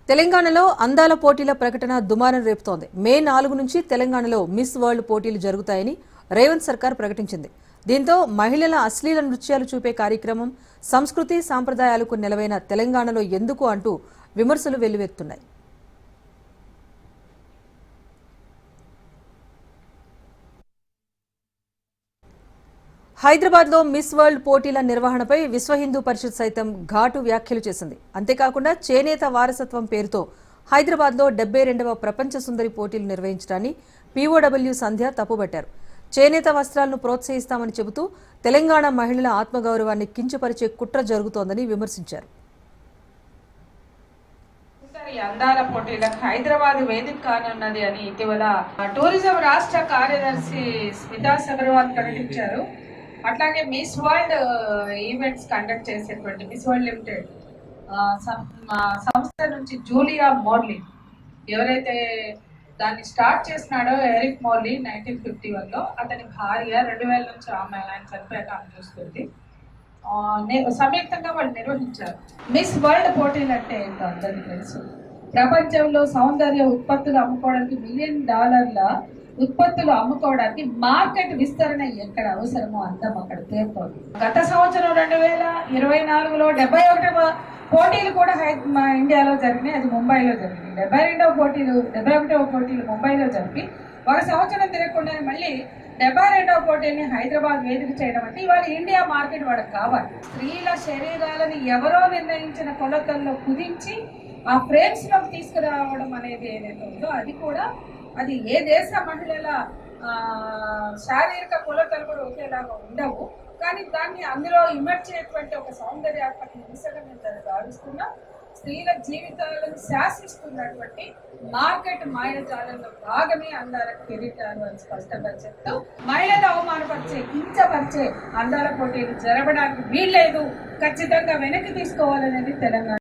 తెలంగాణలో అందాల పోటీల ప్రకటన దుమారం రేపుతోంది. మే 4 నుంచి తెలంగాణలో మిస్ వరల్డ్ పోటీలు జరుగుతాయని రేవంత్ సర్కార్ ప్రకటించింది. దీంతో మహిళల అశ్లీల నృత్యాలు చూపే కార్యక్రమం, సంస్కృతి సాంప్రదాయాలకు నెలవైన తెలంగాణలో ఎందుకు అంటూ విమర్శలు వెల్లువెత్తున్నాయి. హైదరాబాద్లో మిస్ వరల్డ్ పోటీల నిర్వహణపై విశ్వ హిందూ పరిషత్ సైతం ఘాటు వ్యాఖ్యలు చేసింది. అంతేకాకుండా చేనేత వారసత్వం పేరుతో హైదరాబాద్లో 72వ ప్రపంచ సుందరి పోటీలు నిర్వహించడాన్ని పీఓడబ్ల్యూ సంధ్య తప్పుబట్టారు. చేనేత వస్త్రాలను ప్రోత్సహిస్తామని చెబుతూ తెలంగాణ మహిళల ఆత్మగౌరవాన్ని కించపరిచే కుట్ర జరుగుతోందని విమర్శించారు. అందాల పోటీలకు హైదరాబాద్ వేదిక కానున్నది అని ఇటీవల టూరిజం రాష్ట్ర కార్యదర్శి స్మితా సబర్వాల్ ప్రకటించారు. అట్లాగే మిస్ వరల్డ్ ఈవెంట్స్ కండక్ట్ చేసేటువంటి మిస్ వరల్డ్ లిమిటెడ్ సంస్థ నుంచి జూలియా మోర్లీ ఎవరైతే దాన్ని స్టార్ట్ చేసినాడో ఎరిక్ మోర్లీ 1951లో అతని భార్య 2000 నుంచి ఆయన చనిపోయాక ఆమె చూస్తుంది. సంయుక్తంగా వాళ్ళు నిర్వహించారు. మిస్ వరల్డ్ పోటీలు అంటే ఏంటో అందరికీ తెలుసు. ప్రపంచంలో సౌందర్య ఉత్పత్తులు అమ్ముకోవడానికి $1 మిలియన్ ఉత్పత్తులు అమ్ముకోవడానికి మార్కెట్ విస్తరణ ఎక్కడ అవసరమో అందం అక్కడ పేర్కొంది. గత సంవత్సరం 2024లో 71వ పోటీలు కూడా ఇండియాలో జరిగినాయి. అది ముంబైలో జరిగింది. 71వ పోటీలు ముంబైలో జరిపి ఒక సంవత్సరం తిరగకుండా మళ్ళీ 72వ పోటీని హైదరాబాద్ వేదిక చేయడం అంటే ఇవాళ ఇండియా మార్కెట్ వాళ్ళకి కావాలి. స్త్రీల శరీరాలను ఎవరో నిర్ణయించిన కొలతల్లో కుదించి ఆ ఫ్రేమ్స్ లోకి తీసుకురావడం అనేది ఏదైతే ఉందో అది ఏ దేశ మహిళల శారీరక కొలతలు కూడా ఒకేలాగా ఉండవు. కానీ దాన్ని అందులో ఇమర్చేటువంటి ఒక సౌందర్యాత్మక హింసగా మేము దాన్ని భావిస్తున్నాం. స్త్రీల జీవితాలను శాసిస్తున్నటువంటి మార్కెట్ మాయాజాలంలో భాగమే అందాల కిరీటాలు అని స్పష్టంగా చెప్తూ మహిళలు అవమానపరిచే, కించపరిచే అందాల పోటీలు జరగడానికి వీల్లేదు, ఖచ్చితంగా వెనక్కి తీసుకోవాలనేది తెలంగాణ.